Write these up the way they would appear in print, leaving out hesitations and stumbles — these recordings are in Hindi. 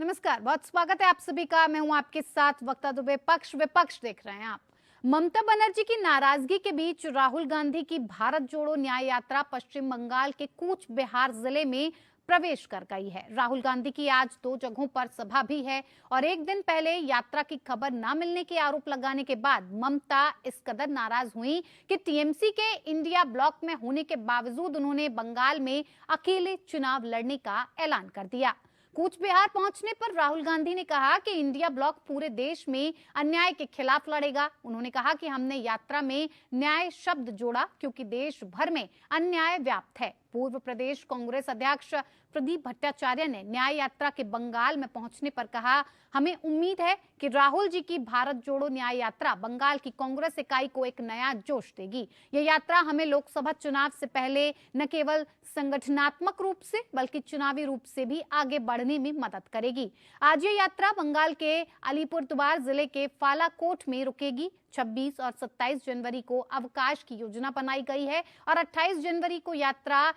नमस्कार, बहुत स्वागत है आप सभी का। मैं हूं आपके साथ वक्ता दुबे। पक्ष विपक्ष देख रहे हैं आप। ममता बनर्जी की नाराजगी के बीच राहुल गांधी की भारत जोड़ो न्याय यात्रा पश्चिम बंगाल के कूच बिहार जिले में प्रवेश कर गई है। राहुल गांधी की आज 2 जगहों पर सभा भी है और एक दिन पहले यात्रा की खबर न मिलने के आरोप लगाने के बाद ममता इस कदर नाराज हुई कि टीएमसी के इंडिया ब्लॉक में होने के बावजूद उन्होंने बंगाल में अकेले चुनाव लड़ने का ऐलान कर दिया। कूच बिहार पहुंचने पर राहुल गांधी ने कहा कि इंडिया ब्लॉक पूरे देश में अन्याय के खिलाफ लड़ेगा। उन्होंने कहा कि हमने यात्रा में न्याय शब्द जोड़ा क्योंकि देश भर में अन्याय व्याप्त है। पूर्व प्रदेश कांग्रेस अध्यक्ष प्रदीप भट्टाचार्य ने न्याय यात्रा के बंगाल में पहुंचने पर कहा, हमें उम्मीद है कि राहुल जी की भारत जोड़ो न्याय यात्रा बंगाल की कांग्रेस इकाई को एक नया जोश देगी। यह यात्रा हमें लोकसभा चुनाव से पहले न केवल संगठनात्मक रूप से बल्कि चुनावी रूप से भी आगे बढ़ने में मदद करेगी। आज ये यात्रा बंगाल के अलीपुरद्वार जिले के फालाकोट में रुकेगी। 26 और 27 जनवरी को अवकाश की योजना बनाई गई है और 28 जनवरी को यात्रा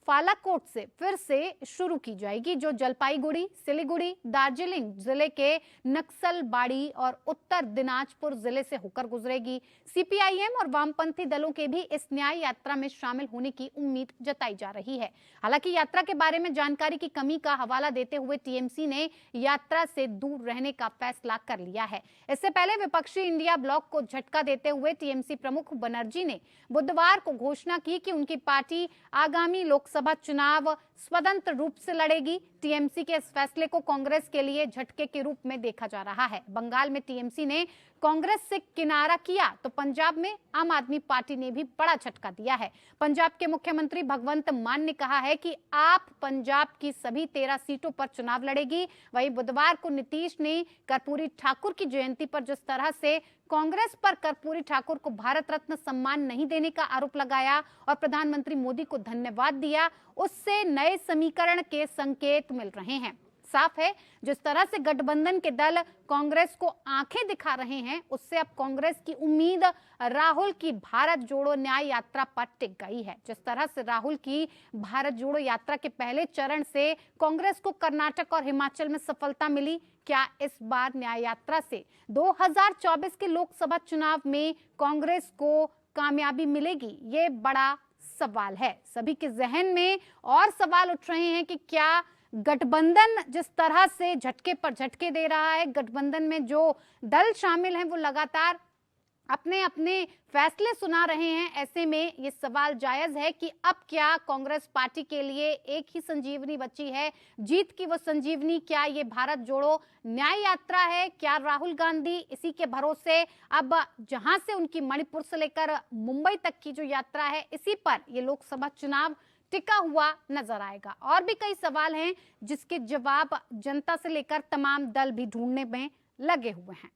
फालाकोट से फिर से शुरू की जाएगी, जो जलपाईगुड़ी, सिलीगुड़ी, दार्जिलिंग जिले के नक्सलबाड़ी और उत्तर दिनाजपुर जिले से होकर गुजरेगी। सीपीआईएम और वामपंथी दलों के भी इस न्याय यात्रा में शामिल होने की उम्मीद जताई जा रही है। हालांकि यात्रा के बारे में जानकारी की कमी का हवाला देते हुए टीएमसी ने यात्रा से दूर रहने का फैसला कर लिया है। इससे पहले विपक्षी इंडिया ब्लॉक को झटका देते हुए टीएमसी प्रमुख बनर्जी ने बुधवार को घोषणा की कि उनकी पार्टी आगामी लोकसभा चुनाव स्वतंत्र रूप से लड़ेगी। टीएमसी के इस फैसले को कांग्रेस के लिए झटके के रूप में देखा जा रहा है। बंगाल में टीएमसी ने कांग्रेस से किनारा किया तो पंजाब में आम आदमी पार्टी ने भी बड़ा झटका दिया है। पंजाब के मुख्यमंत्री भगवंत मान ने कहा है कि आप पंजाब की सभी 13 सीटों पर चुनाव लड़ेगी। वहीं बुधवार को नीतीश ने कर्पूरी ठाकुर की जयंती पर जिस तरह से कांग्रेस पर कर्पूरी ठाकुर को भारत रत्न सम्मान नहीं देने का आरोप लगाया और प्रधानमंत्री मोदी को धन्यवाद दिया, उससे नए समीकरण के संकेत मिल रहे हैं। साफ है, जिस तरह से गठबंधन के दल कांग्रेस को आंखें दिखा रहे हैं, उससे अब कांग्रेस की उम्मीद राहुल की भारत जोड़ो न्याय यात्रा पर टिक गई है। जिस तरह से राहुल की भारत जोड़ो यात्रा के पहले चरण से कांग्रेस को कर्नाटक और हिमाचल में सफलता मिली, क्या इस बार न्याय यात्रा से 2024 के लोकसभा चुनाव में कांग्रेस को कामयाबी मिलेगी? ये बड़ा सवाल है। सभी के जहन में और सवाल उठ रहे हैं कि क्या गठबंधन जिस तरह से झटके पर झटके दे रहा है, गठबंधन में जो दल शामिल हैं वो लगातार अपने अपने फैसले सुना रहे हैं, ऐसे में ये सवाल जायज है कि अब क्या कांग्रेस पार्टी के लिए एक ही संजीवनी बची है, जीत की वो संजीवनी क्या ये भारत जोड़ो न्याय यात्रा है? क्या राहुल गांधी इसी के भरोसे अब जहां से उनकी मणिपुर से लेकर मुंबई तक की जो यात्रा है, इसी पर ये लोकसभा चुनाव टिका हुआ नजर आएगा? और भी कई सवाल हैं जिसके जवाब जनता से लेकर तमाम दल भी ढूंढने में लगे हुए हैं।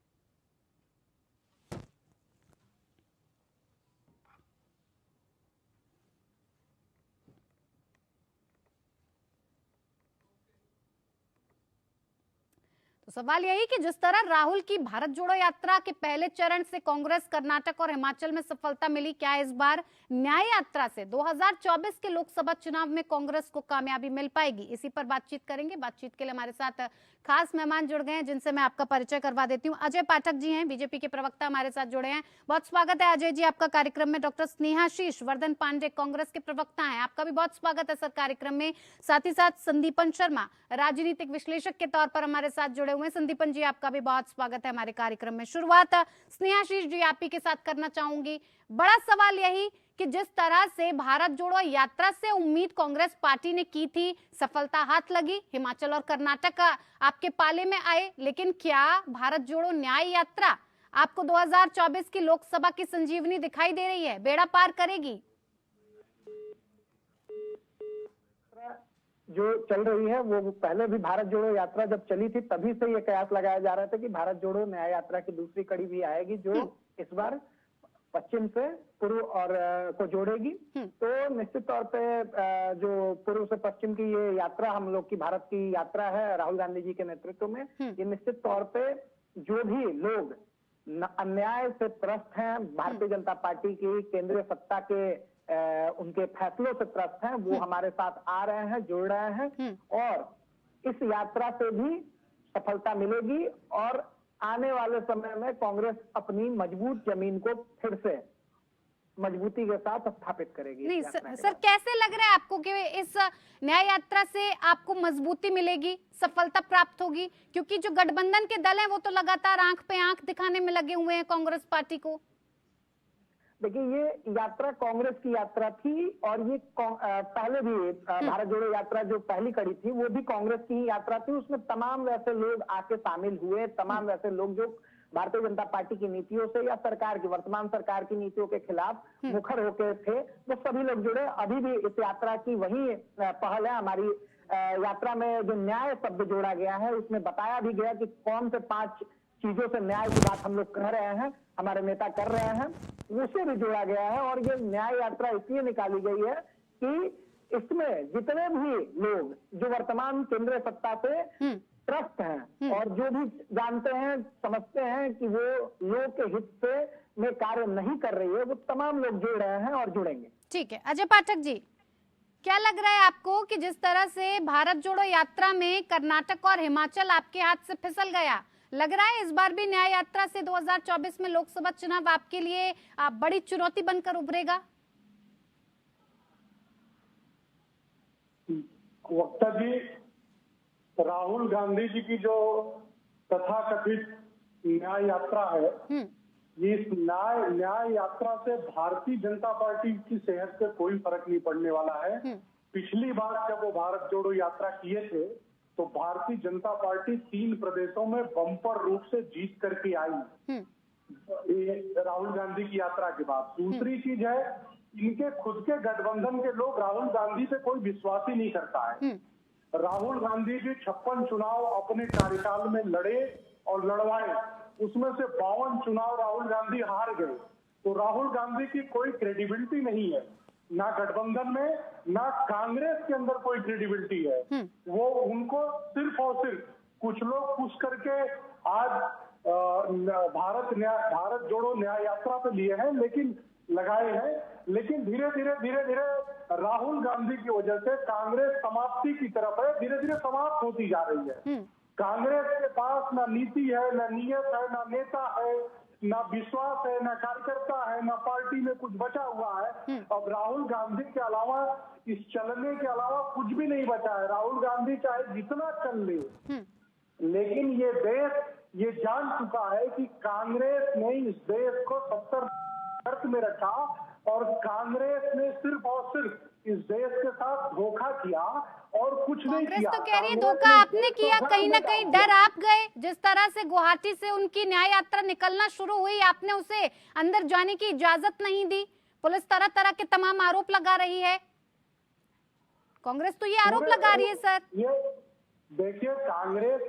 तो सवाल यही कि जिस तरह राहुल की भारत जोड़ो यात्रा के पहले चरण से कांग्रेस कर्नाटक और हिमाचल में सफलता मिली, क्या इस बार न्याय यात्रा से 2024 के लोकसभा चुनाव में कांग्रेस को कामयाबी मिल पाएगी? इसी पर बातचीत करेंगे। बातचीत के लिए हमारे साथ खास मेहमान जुड़ गए हैं जिनसे मैं आपका परिचय करवा देती हूँ। अजय पाठक जी हैं, बीजेपी के प्रवक्ता, हमारे साथ जुड़े हैं। बहुत स्वागत है अजय जी आपका कार्यक्रम में। डॉक्टर स्नेहाशीष वर्धन पांडे कांग्रेस के प्रवक्ता हैं, आपका भी बहुत स्वागत है सर कार्यक्रम में। साथ ही साथ संदीपन शर्मा राजनीतिक विश्लेषक के तौर पर हमारे साथ जुड़े हुए। संदीपन जी आपका भी बहुत स्वागत है हमारे कार्यक्रम में। शुरुआत स्नेहाशीष जी आप ही के साथ करना चाहूंगी। बड़ा सवाल यही कि जिस तरह से भारत जोड़ो यात्रा से उम्मीद कांग्रेस पार्टी ने की थी, सफलता हाथ लगी, हिमाचल और कर्नाटक आपके पाले में आए, लेकिन क्या भारत जोड़ो न्याय यात्रा आपको 2024 की लोकसभा की संजीवनी दिखाई दे रही है? बेड़ा पार करेगी? जो चल रही है वो पहले भी भारत जोड़ो यात्रा जब चली थी तभी से ये कयास लगाया जा रहा था कि भारत जोड़ो न्याय यात्रा की दूसरी कड़ी भी आएगी, जो इस बार पश्चिम से पूर्व और को जोड़ेगी। तो निश्चित तौर पे जो पूर्व से पश्चिम की ये यात्रा हम लोग की भारत की यात्रा है राहुल गांधी जी के नेतृत्व में, ये निश्चित तौर पे जो भी लोग अन्याय से त्रस्त हैं, भारतीय जनता पार्टी की केंद्रीय सत्ता के उनके फैसलों से त्रस्त हैं, वो हमारे साथ आ रहे हैं, जुड़ रहे हैं और इस यात्रा से भी सफलता मिलेगी और आने वाले समय में कांग्रेस अपनी मजबूत जमीन को फिर से मजबूती के साथ स्थापित करेगी। नहीं इस यात्रा के सर, बाद। कैसे लग रहा है आपको कि इस न्याय यात्रा से आपको मजबूती मिलेगी, सफलता प्राप्त होगी? क्योंकि जो गठबंधन के दल हैं वो तो लगातार आंख पे आंख दिखाने में लगे हुए हैं कांग्रेस पार्टी को। देखिए, ये यात्रा कांग्रेस की यात्रा थी और ये पहले भी भारत जोड़ो यात्रा जो पहली कड़ी थी वो भी कांग्रेस की ही यात्रा थी। उसमें तमाम वैसे लोग आके शामिल हुए, तमाम वैसे लोग जो भारतीय जनता पार्टी की नीतियों से या सरकार की, वर्तमान सरकार की नीतियों के खिलाफ मुखर होके थे, वो सभी लोग जुड़े। अभी भी इस यात्रा की वही पहल है। हमारी यात्रा में जो न्याय शब्द जोड़ा गया है उसमें बताया भी गया कि कौन से 5 चीजों से न्याय की बात हम लोग कह रहे हैं, हमारे नेता कर रहे हैं, उसे भी जोड़ा गया है। और ये न्याय यात्रा इसलिए निकाली गई है कि इसमें जितने भी लोग जो वर्तमान केंद्रीय सत्ता से त्रस्त हैं और जो भी जानते हैं, समझते हैं कि वो लोग के हित से में कार्य नहीं कर रही है, वो तमाम लोग जुड़ रहे हैं और जुड़ेंगे। ठीक है, अजय पाठक जी, क्या लग रहा है आपको कि जिस तरह से भारत जोड़ो यात्रा में कर्नाटक और हिमाचल आपके हाथ से फिसल गया, लग रहा है इस बार भी न्याय यात्रा से 2024 में लोकसभा चुनाव आपके लिए बड़ी चुनौती बनकर उभरेगा? वक्ता जी, राहुल गांधी जी की जो तथाकथित न्याय यात्रा है, इस न्याय यात्रा से भारतीय जनता पार्टी की सेहत पे कोई फर्क नहीं पड़ने वाला है। पिछली बार जब वो भारत जोड़ो यात्रा किए थे तो भारतीय जनता पार्टी 3 प्रदेशों में बम्पर रूप से जीत करके आई राहुल गांधी की यात्रा के बाद। दूसरी चीज है, इनके खुद के गठबंधन के लोग राहुल गांधी पे कोई विश्वास ही नहीं करता है। राहुल गांधी जी 56 चुनाव अपने कार्यकाल में लड़े और लड़वाए, उसमें से 52 चुनाव राहुल गांधी हार गए। तो राहुल गांधी की कोई क्रेडिबिलिटी नहीं है, ना गठबंधन में ना कांग्रेस के अंदर कोई क्रेडिबिलिटी है। वो उनको सिर्फ और सिर्फ कुछ लोग पुश करके आज भारत जोड़ो न्याय यात्रा पे लिए हैं, लेकिन लगाए हैं, लेकिन धीरे धीरे राहुल गांधी की वजह से कांग्रेस समाप्ति की तरफ है, धीरे धीरे समाप्त होती जा रही है। कांग्रेस के पास ना नीति है, ना नियत है, ना नेता है, ना विश्वास है, ना कार्यकर्ता है, ना पार्टी में कुछ बचा हुआ है। अब राहुल गांधी के अलावा, इस चलने के अलावा कुछ भी नहीं बचा है। राहुल गांधी चाहे जितना चल ले, लेकिन ये देश ये जान चुका है कि कांग्रेस ने इस देश को 70 में रखा और कांग्रेस ने सिर्फ और सिर्फ इस देश के साथ धोखा किया और कुछ नहीं किया। कांग्रेस तो कह रही है धोखा आपने किया, कहीं ना कहीं डर आप गए। जिस तरह से गुवाहाटी से उनकी न्याय यात्रा निकलना शुरू हुई, आपने उसे अंदर जाने की इजाजत नहीं दी। पुलिस तरह तरह के तमाम आरोप लगा रही है, कांग्रेस तो ये आरोप लगा रही है सर। ये देखिए, कांग्रेस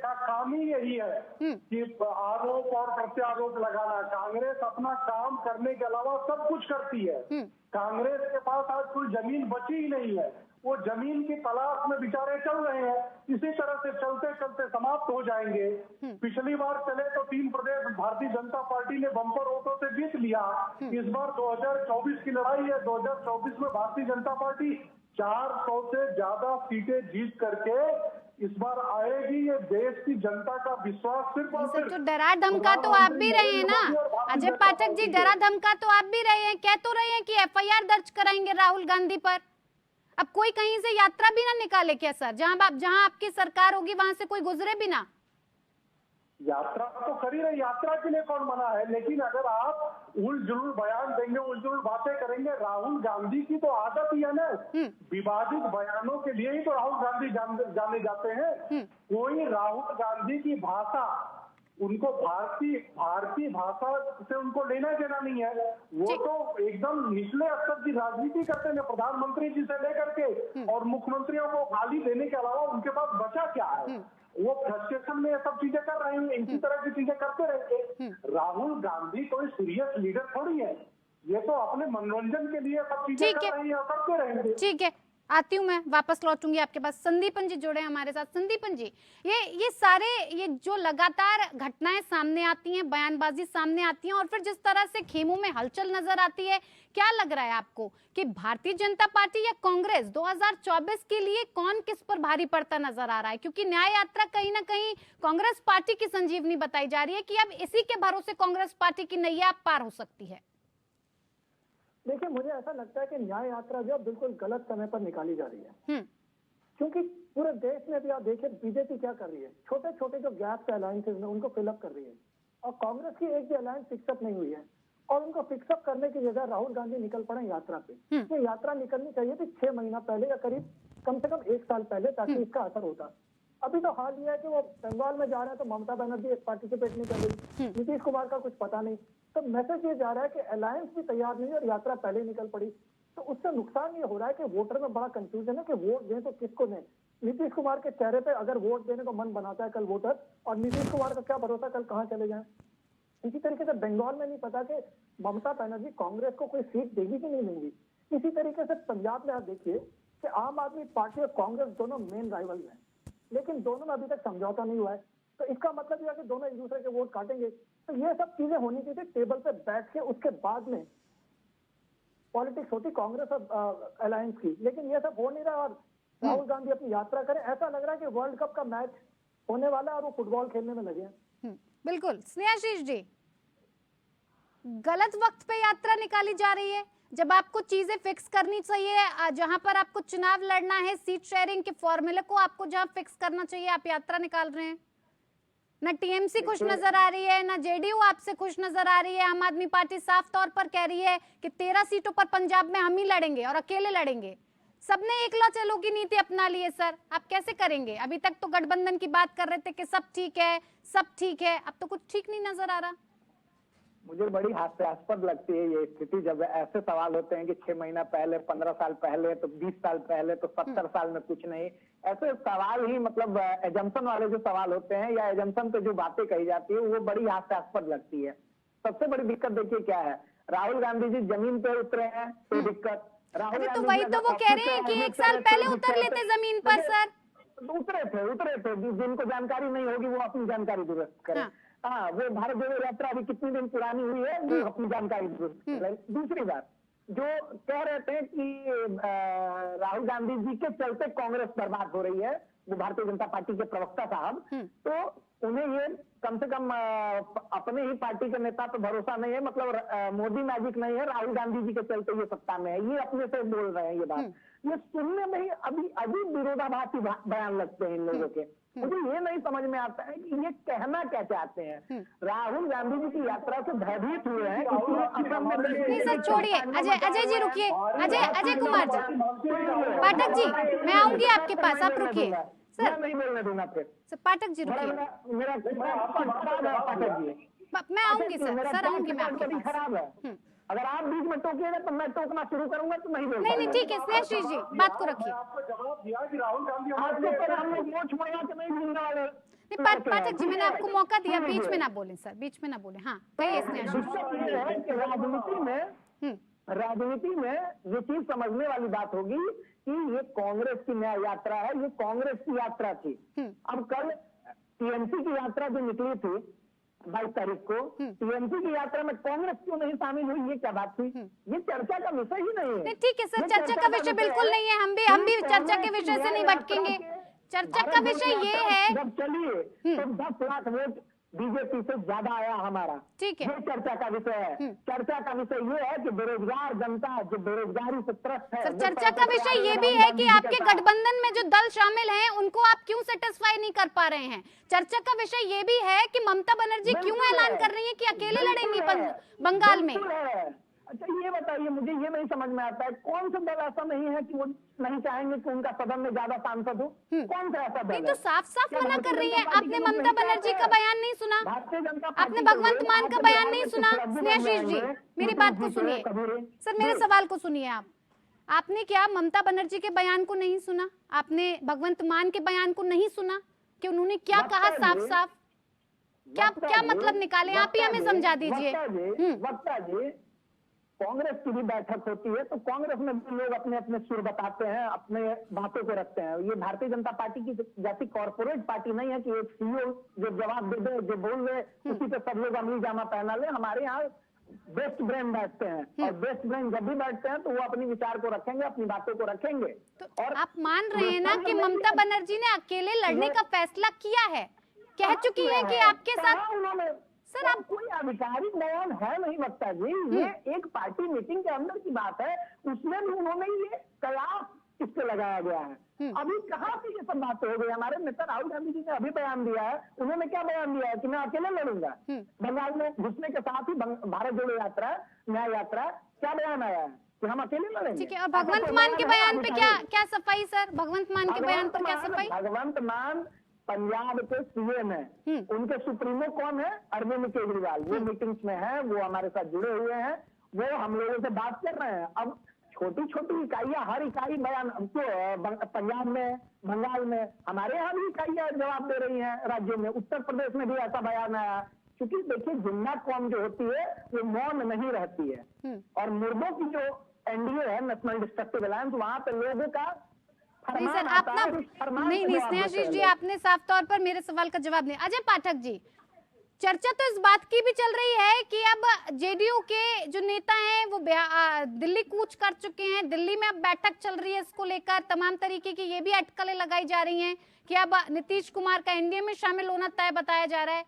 का काम ही यही है कि आरोप और प्रत्यारोप लगाना। कांग्रेस अपना काम करने के अलावा सब कुछ करती है। कांग्रेस के पास आज कोई जमीन बची ही नहीं है, वो जमीन की तलाश में बेचारे चल रहे हैं। इसी तरह से चलते चलते समाप्त हो जाएंगे। पिछली बार चले तो 3 प्रदेश भारतीय जनता पार्टी ने बम्पर वोटों से जीत लिया। इस बार 2024 की लड़ाई है। 2024 में भारतीय जनता पार्टी 400 से ज्यादा सीटें जीत करके इस बार आएगी। ये देश की जनता का विश्वास सिर्फ और सिर्फ तो डरा धमका तो आप भी रहे हैं ना अजय पाठक जी, डरा धमका तो आप भी रहे हैं, कह तो रहे हैं कि FIR दर्ज कराएंगे राहुल गांधी पर। अब कोई कहीं से यात्रा भी ना निकाले क्या सर? जहां आपकी सरकार होगी वहां से कोई गुजरे भी ना? यात्रा तो कर ही रहे, यात्रा के लिए कौन मना है, लेकिन अगर आप उलझुल बयान देंगे, उलझुल बातें करेंगे, राहुल गांधी की तो आदत ही है ना, विवादित बयानों के लिए ही तो राहुल गांधी जाने जाते हैं। कोई राहुल गांधी की भाषा, उनको भारतीय भाषा से उनको लेना देना नहीं है। वो तो एकदम निचले स्तर की राजनीति करते हैं, प्रधानमंत्री जी से लेकर के और मुख्यमंत्रियों को गाली देने के अलावा उनके पास बचा क्या है। वो फ्रस्ट्रेशन में ये सब चीजें कर रहे हैं, इसी तरह की चीजें करते रहेंगे। राहुल गांधी कोई सीरियस लीडर थोड़ी है, ये तो अपने मनोरंजन के लिए सब चीजें कर रही है और करते रहेंगे। ठीक है, आती हूँ, मैं वापस लौटूंगी आपके पास। संदीपन जी जुड़े हैं हमारे साथ। संदीपन जी, ये सारे ये जो लगातार घटनाएं सामने आती हैं, बयानबाजी सामने आती है, और फिर जिस तरह से खेमों में हलचल नजर आती है, क्या लग रहा है आपको कि भारतीय जनता पार्टी या कांग्रेस 2024 के लिए कौन किस पर भारी पड़ता नजर आ रहा है? क्योंकि न्याय यात्रा कहीं ना कहीं कांग्रेस पार्टी की संजीवनी बताई जा रही है कि अब इसी के भरोसे कांग्रेस पार्टी की नैया पार हो सकती है। देखिए, मुझे ऐसा लगता है कि न्याय यात्रा जो बिल्कुल गलत समय पर निकाली जा रही है, क्योंकि पूरे देश में भी आप देखिए बीजेपी क्या कर रही है, छोटे छोटे जो गैप्स अलायंसेज में उनको फिलअप कर रही है, और कांग्रेस की एक भी अलायंस फिक्सअप नहीं हुई है, और उनको फिक्सअप करने की जगह राहुल गांधी निकल पड़े यात्रा पे। ये यात्रा निकलनी चाहिए थी 6 महीना पहले या करीब कम से कम 1 साल पहले, ताकि इसका असर होता। अभी तो हाल ये है कि वो बंगाल में जा रहे हैं तो ममता बनर्जी पार्टिसिपेट नहीं कर रही, नीतीश कुमार का कुछ पता नहीं, तो मैसेज ये जा रहा है कि अलायंस भी तैयार नहीं है और यात्रा पहले निकल पड़ी। तो उससे नुकसान ये हो रहा है कि वोटर में बड़ा कंफ्यूजन है कि वोट दें तो किसको दें। नीतीश कुमार के चेहरे पे अगर वोट देने को मन बनाता है कल वोटर, और नीतीश कुमार का क्या भरोसा कल कहाँ चले जाए। इसी तरीके से बंगाल में नहीं पता कि ममता बनर्जी कांग्रेस को कोई सीट देगी कि नहीं देंगी। इसी तरीके से पंजाब में आप देखिए कि आम आदमी पार्टी और कांग्रेस दोनों मेन राइवल हैं, लेकिन दोनों में अभी तक समझौता नहीं हुआ है। तो इसका मतलब यह है कि दोनों एक दूसरे के वोट काटेंगे। तो ये सब चीजें होनी चाहिए टेबल पे बैठ के, उसके बाद में पॉलिटिक्स होती कांग्रेस और अलायंस की, लेकिन ये सब हो नहीं रहा। और राहुल गांधी अपनी यात्रा करें, ऐसा लग रहा है कि वर्ल्ड कप का मैच होने वाला है और वो फुटबॉल खेलने में लगे हैं। बिल्कुल। स्नेहाशीष जी, गलत वक्त पे यात्रा निकाली जा रही है, जब आपको चीजें फिक्स करनी चाहिए, जहां पर आपको चुनाव लड़ना है, सीट शेयरिंग के फॉर्मूले को आपको जहां फिक्स करना चाहिए, आप यात्रा निकाल रहे हैं। ना टीएमसी खुश नजर आ रही है, ना जेडीयू आपसे खुश नजर आ रही है। आम आदमी पार्टी साफ तौर पर कह रही है कि 13 सीटों पर पंजाब में हम ही लड़ेंगे और अकेले लड़ेंगे। सबने एकला चलो की नीति अपना ली है। सर, आप कैसे करेंगे? अभी तक तो गठबंधन की बात कर रहे थे कि सब ठीक है, सब ठीक है, अब तो कुछ ठीक नहीं नजर आ रहा। मुझे बड़ी हास्यास्पद लगती है ये स्थिति, जब ऐसे सवाल होते हैं कि 6 महीना पहले, 15 साल पहले, तो 20 साल पहले, तो 70 साल में कुछ नहीं। ऐसे सवाल ही मतलब एजम्पशन वाले जो सवाल होते हैं या एजम्पशन पे जो बातें कही जाती है, वो बड़ी हास्यास्पद लगती है। सबसे बड़ी दिक्कत देखिए क्या है, राहुल गांधी जी जमीन पे उतरे हैं तो दिक्कत। राहुल तो वही तो वो कह रहे हैं कि 1 साल पहले उतर लेते जमीन पर। सर, उतरे थे जिनको जानकारी नहीं होगी वो अपनी जानकारी दुरुस्त करें। हाँ, वो भारत जोड़ो यात्रा अभी कितने दिन पुरानी हुई है, वो अपनी जानकारी दुरुस्त करें। दूसरी बात, जो कह रहे थे कि राहुल गांधी जी के चलते कांग्रेस बर्बाद हो रही है, वो भारतीय जनता पार्टी के प्रवक्ता साहब, तो उन्हें ये कम से कम अपने ही पार्टी के नेता पे भरोसा नहीं है। मतलब मोदी मैजिक नहीं है, राहुल गांधी जी के चलते ये सत्ता में है, ये अपने से बोल रहे हैं। ये बात ये सुनने में ही अभी अजीब विरोधाभासी बयान लगते हैं इन लोगों के। मुझे ये नहीं समझ में आता है कि ये कहना क्या चाहते हैं। राहुल गांधी जी की यात्रा से भयभीत हुए हैं, इसलिए असम में नहीं सर छोड़िए। अजय जी रुकिए, अजय कुमार जी, पाठक जी मैं आऊंगी आपके पास, आप रुकिए। सर नहीं बोलने दूंगा फिर। सर पाठक जी रुकिए, मेरा पाठक जी, मैं आऊंगी सर आऊंगी मैं आपके पास। खराब है, अगर आप बीच में टोकिएगा तो मैं टोकना शुरू करूंगा तो नहीं बोल। नहीं ठीक है स्नेहाशीष जी, बात को रखिए। आपको जवाब दिया कि राहुल गांधी हम लोग वोट छोड़ेगा कि नहीं भूलने वाले। नहीं पाठक जी, मैंने आपको मौका दिया, बीच में ना बोलें सर, बीच में ना बोलें। हाँ कहिए स्नेहाशीष। राजनीति में ये चीज समझने वाली बात होगी कि ये कांग्रेस की न्याय यात्रा है, ये कांग्रेस की यात्रा थी। अब कल टीएमसी की यात्रा जो निकली थी 22 तारीख को, टीएमसी की यात्रा में कांग्रेस क्यों नहीं शामिल हुई, ये क्या बात थी? ये चर्चा का विषय ही नहीं है। ठीक है सर, चर्चा का विषय बिल्कुल नहीं है, हम भी चर्चा के विषय से नहीं भटकेंगे। चर्चा का विषय ये है, जब चलिए तो 10 लाख वोट बीजेपी से ज्यादा आया हमारा, ठीक है, ये चर्चा का विषय है। चर्चा का विषय ये है कि बेरोजगार जनता जो बेरोजगारी से त्रस्त है। सर चर्चा का विषय ये भी है कि आपके गठबंधन में जो दल शामिल हैं उनको आप क्यों सेटिस्फाई नहीं कर पा रहे हैं। चर्चा का विषय ये भी है कि ममता बनर्जी क्यों ऐलान कर रही है कि अकेले लड़ेंगी बंगाल में। अच्छा ये बताइए, मुझे ये नहीं समझ में आता है कौन सा दल ऐसा नहीं है कि वो नहीं चाहेंगे कि उनका सदन में ज्यादा सांसद हो? कौन सा ऐसा दल है? तो साफ मना कर रही है। आपने ममता बनर्जी का बयान नहीं सुना, भारतीय जनता, आपने भगवंत मान का बयान नहीं सुना। स्नेहाशीष जी मेरी बात को सुनिए सर, मेरे सवाल को सुनिए। आपने क्या ममता बनर्जी के बयान को नहीं सुना? आपने भगवंत मान के बयान को नहीं सुना कि उन्होंने क्या कहा साफ? क्या मतलब निकाले? आप ही हमें समझा दीजिए। वक्ता जी, कांग्रेस की भी बैठक होती है तो कांग्रेस में भी लोग अपने अपने सुर बताते हैं, अपने बातों को रखते हैं। ये भारतीय जनता पार्टी की जैसी कॉर्पोरेट पार्टी नहीं है कि एक सीईओ जो जवाब दे दे, जो बोल दे उसी पे सब लोग अमली जामा पहना ले। हमारे यहाँ बेस्ट ब्रेन बैठते हैं और बेस्ट ब्रेन जब भी बैठते हैं तो वो अपनी विचार को रखेंगे, अपनी बातों को रखेंगे। तो और आप मान रहे हैं ना कि ममता बनर्जी ने अकेले लड़ने का फैसला किया है, कह चुकी हैं कि आपके साथ। उन्होंने सर आप कोई आधिकारिक बयान है नहीं वक्ता जी, ये एक पार्टी मीटिंग के अंदर की बात है, उसमें भी उन्होंने ये कयास इस पे लगाया गया है। अभी कहाँ से ये सब बात हो गई? हमारे नेता राहुल गांधी जी ने अभी बयान दिया है, उन्होंने क्या बयान दिया है कि मैं अकेले लड़ूंगा। बंगाल में घुसने के साथ ही भारत जोड़ो यात्रा, न्याय यात्रा, क्या बयान आया है कि हम अकेले लड़ेंगे। ठीक है, और भगवंत मान के बयान पे क्या सफाई सर? भगवंत मान के बयान पर क्या सफाई? भगवंत मान पंजाब के सीएम है, उनके सुप्रीमो कौन है? अरविंद केजरीवाल। वो मीटिंग्स में है, वो हमारे साथ जुड़े हुए हैं, वो हम लोगों से बात कर रहे हैं। अब छोटी छोटी इकाइयां, हर इकाई बयान पंजाब में, बंगाल में, हमारे यहाँ भी इकाइयां जवाब दे रही हैं राज्यों में। उत्तर प्रदेश में भी ऐसा बयान आया। क्योंकि देखिए जिन्ना कौम जो होती है वो मौन नहीं रहती है, और मुर्दों की जो एनडीए है, नेशनल डिस्ट्रक्टिव अलायंस, वहां पे लोगों का नहीं सर, आप ना नहीं स्नेहाशीष जी, आपने साफ तौर पर मेरे सवाल का जवाब नहीं। अजय पाठक जी, चर्चा तो इस बात की भी चल रही है कि अब जेडीयू के जो नेता हैं वो दिल्ली कूच कर चुके हैं, दिल्ली में अब बैठक चल रही है इसको लेकर, तमाम तरीके की ये भी अटकलें लगाई जा रही हैं कि अब नीतीश कुमार का एनडीए में शामिल होना तय बताया जा रहा है।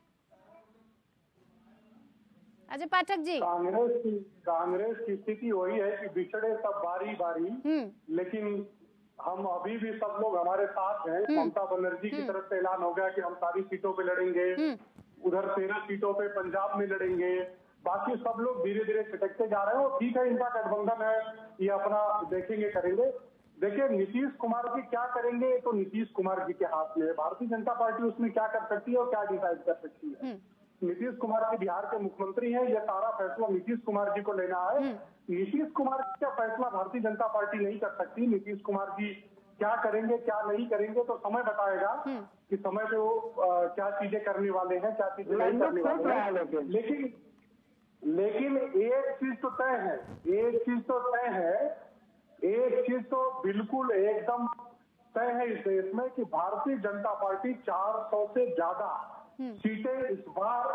अजय पाठक जी, कांग्रेस की स्थिति वही है कि बिछड़े सब बारी बारी, लेकिन हम अभी भी सब लोग हमारे साथ हैं। ममता बनर्जी की तरफ से ऐलान हो गया कि हम सारी सीटों पे लड़ेंगे, उधर 13 सीटों पे पंजाब में लड़ेंगे, बाकी सब लोग धीरे धीरे छिटकते जा रहे हैं। वो ठीक है, इनका गठबंधन है, ये अपना देखेंगे, करेंगे। देखिए नीतीश कुमार जी क्या करेंगे तो नीतीश कुमार जी के हाथ में है। भारतीय जनता पार्टी उसमें क्या कर सकती है और क्या डिसाइड कर सकती है। नीतीश कुमार जी बिहार के मुख्यमंत्री हैं, यह सारा फैसला नीतीश कुमार जी को लेना है। नीतीश कुमार जी का फैसला भारतीय जनता पार्टी नहीं कर सकती। नीतीश कुमार जी क्या करेंगे क्या नहीं करेंगे तो समय बताएगा कि समय पे वो क्या चीजें करने वाले हैं, क्या चीजें नहीं करने वाले हैं। लेकिन एक चीज तो तय है, एक चीज तो बिल्कुल एकदम तय है इस देश में कि भारतीय जनता पार्टी 400 से ज्यादा सीटें इस बार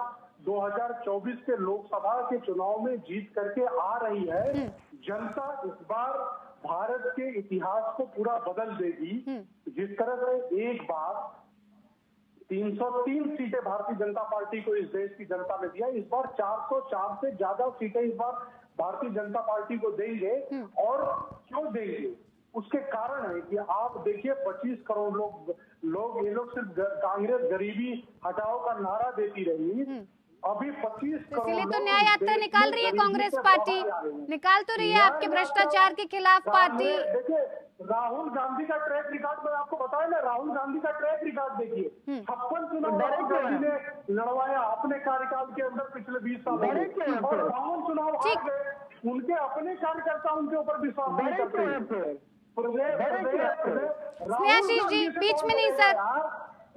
2024 के लोकसभा के चुनाव में जीत करके आ रही है। जनता इस बार भारत के इतिहास को पूरा बदल देगी। जिस तरह से एक बार 303 सीटें भारतीय जनता पार्टी को इस देश की जनता ने दिया, इस बार 404 से ज्यादा सीटें इस बार भारतीय जनता पार्टी को देंगे। और क्यों देंगे उसके कारण है कि आप देखिए 25 करोड़ लोग ये लोग सिर्फ कांग्रेस गरीबी हटाओ का नारा देती रही, अभी 25 करोड़। इसलिए तो न्याय यात्रा निकाल रही है कांग्रेस पार्टी, निकाल तो रही है आपके भ्रष्टाचार के खिलाफ पार्टी। देखिए राहुल गांधी का ट्रैक रिकॉर्ड मैं आपको बताया ना, राहुल गांधी का ट्रैक रिकॉर्ड देखिए, 56 चुनाव राहुल गांधी ने लड़वाया अपने कार्यकाल के अंदर पिछले 20 सालों में, और 52 चुनाव हार गए। उनके अपने कार्यकर्ता उनके ऊपर विश्वास नहीं करते। स्नेहाशीष जी बीच में नहीं सर,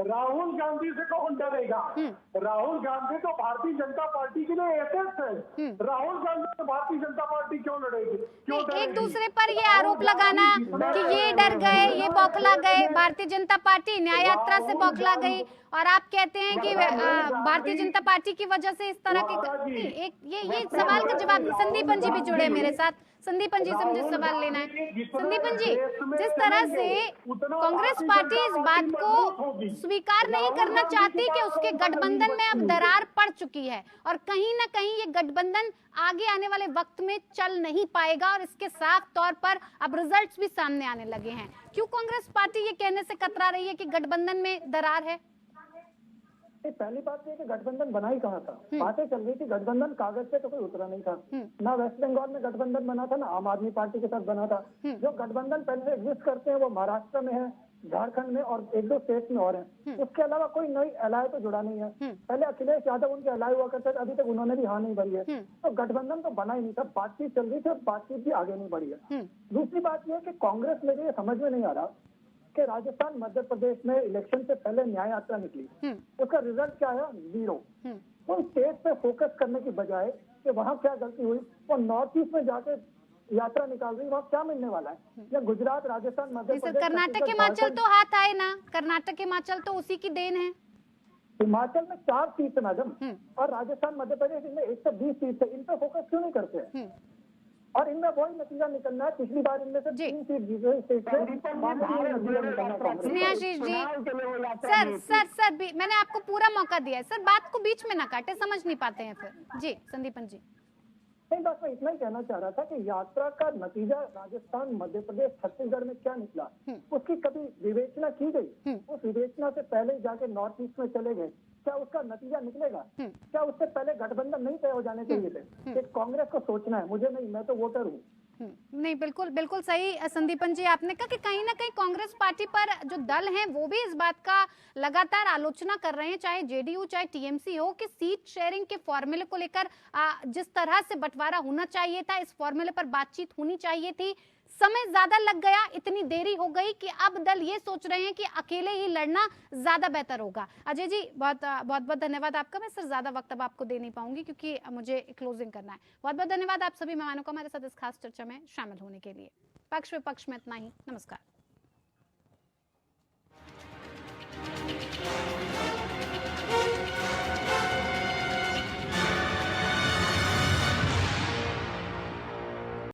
राहुल गांधी से कौन डरेगा? राहुल गांधी तो भारतीय जनता पार्टी के लिए एसेट है। राहुल गांधी तो भारतीय जनता पार्टी क्यों लड़ेगी? क्यों एक दूसरे पर ये आरोप लगाना कि ये डर गए, ये बौखला गए, भारतीय जनता पार्टी न्याय यात्रा से बौखला गई, और आप कहते हैं कि भारतीय जनता पार्टी की वजह से इस तरह के ये सवाल का जवाब। संदीपन जी भी जुड़े मेरे साथ। संदीपन जी से मुझे सवाल लेना है। संदीपन जी, जिस तरह से कांग्रेस पार्टी इस बात को स्वीकार नहीं करना चाहती कि उसके गठबंधन में अब दरार पड़ चुकी है और कहीं ना कहीं ये गठबंधन आगे आने वाले वक्त में चल नहीं पाएगा, और इसके साफ तौर पर अब रिजल्ट्स भी सामने आने लगे हैं, क्यों कांग्रेस पार्टी ये कहने से कतरा रही है कि गठबंधन में दरार है? पहली बात ये कि गठबंधन बना ही कहाँ था। बातें चल रही थी, गठबंधन कागज पे तो कोई उतरा नहीं था। ना वेस्ट बंगाल में गठबंधन बना था, ना आम आदमी पार्टी के साथ बना था। जो गठबंधन पहले एग्जिस्ट करते हैं वो महाराष्ट्र में है, झारखंड में और एक दो स्टेट में और है। उसके अलावा कोई नई एलाय तो जुड़ा नहीं है। पहले अखिलेश यादव उनके एलाय हुआ करते थे, अभी तक उन्होंने भी हाँ नहीं भरी है। तो गठबंधन तो बना ही नहीं था, बातचीत चल रही थी और बातचीत भी आगे नहीं बढ़ी है। दूसरी बात यह है कि कांग्रेस में ये समझ में नहीं आ रहा कि राजस्थान मध्य प्रदेश में इलेक्शन से पहले न्याय यात्रा निकली, उसका रिजल्ट क्या है? 0। उन स्टेट पे फोकस करने की बजाय कि वहाँ क्या गलती हुई, और नॉर्थ ईस्ट में जाके यात्रा निकाल रही, वहाँ क्या मिलने वाला है? या गुजरात, राजस्थान, मध्य नहीं सर, प्रदेश, कर्नाटक छत्तीसगढ़, हिमाचल झारखंड, तो हाथ आए ना, कर्नाटक हिमाचल तो उसी की देन है। हिमाचल में 4 सीट है मैडम, और राजस्थान, मध्य प्रदेश, इनमें 120 सीट है। इन पे फोकस क्यों नहीं करते हैं? और इनमें वही नतीजा निकलना है। पिछली बार इनमें से 3 सीट जीते स्टेट से, बाकी ये नतीजा निकलना है कांग्रेस का। स्नेहाशीष जी, सर मैंने आपको पूरा मौका दिया है सर, बात को बीच में ना काटे, समझ नहीं पाते हैं फिर। जी संदीपन जी। नहीं, बस मैं इतना ही कहना चाह रहा था कि यात्रा का नतीजा राजस्थान, मध्य प्रदेश, छत्तीसगढ़ में क्या निकला, उसकी कभी विवेचना की गई? उस विवेचना से पहले जाके नॉर्थ ईस्ट में चले गए, क्या उसका नतीजा निकलेगा? क्या उससे पहले गठबंधन नहीं तय हो जाने चाहिए थे? कि कांग्रेस को सोचना है, मुझे नहीं, मैं तो वोटर हूँ। नहीं, बिल्कुल बिल्कुल सही संदीपन जी आपने कहा कि कहीं ना कहीं कांग्रेस पार्टी पर जो दल हैं वो भी इस बात का लगातार आलोचना कर रहे हैं, चाहे जेडीयू चाहे टीएमसी हो, कि सीट शेयरिंग के फॉर्मूले को लेकर जिस तरह से बंटवारा होना चाहिए था, इस फॉर्मूले पर बातचीत होनी चाहिए थी, समय ज्यादा लग गया, इतनी देरी हो गई कि अब दल ये सोच रहे हैं कि अकेले ही लड़ना ज्यादा बेहतर होगा। अजय जी बहुत बहुत धन्यवाद आपका। मैं सर ज्यादा वक्त अब आपको दे नहीं पाऊंगी क्योंकि मुझे क्लोजिंग करना है। बहुत बहुत धन्यवाद आप सभी मेहमानों का हमारे साथ इस खास चर्चा में शामिल होने के लिए। पक्ष विपक्ष में इतना ही, नमस्कार।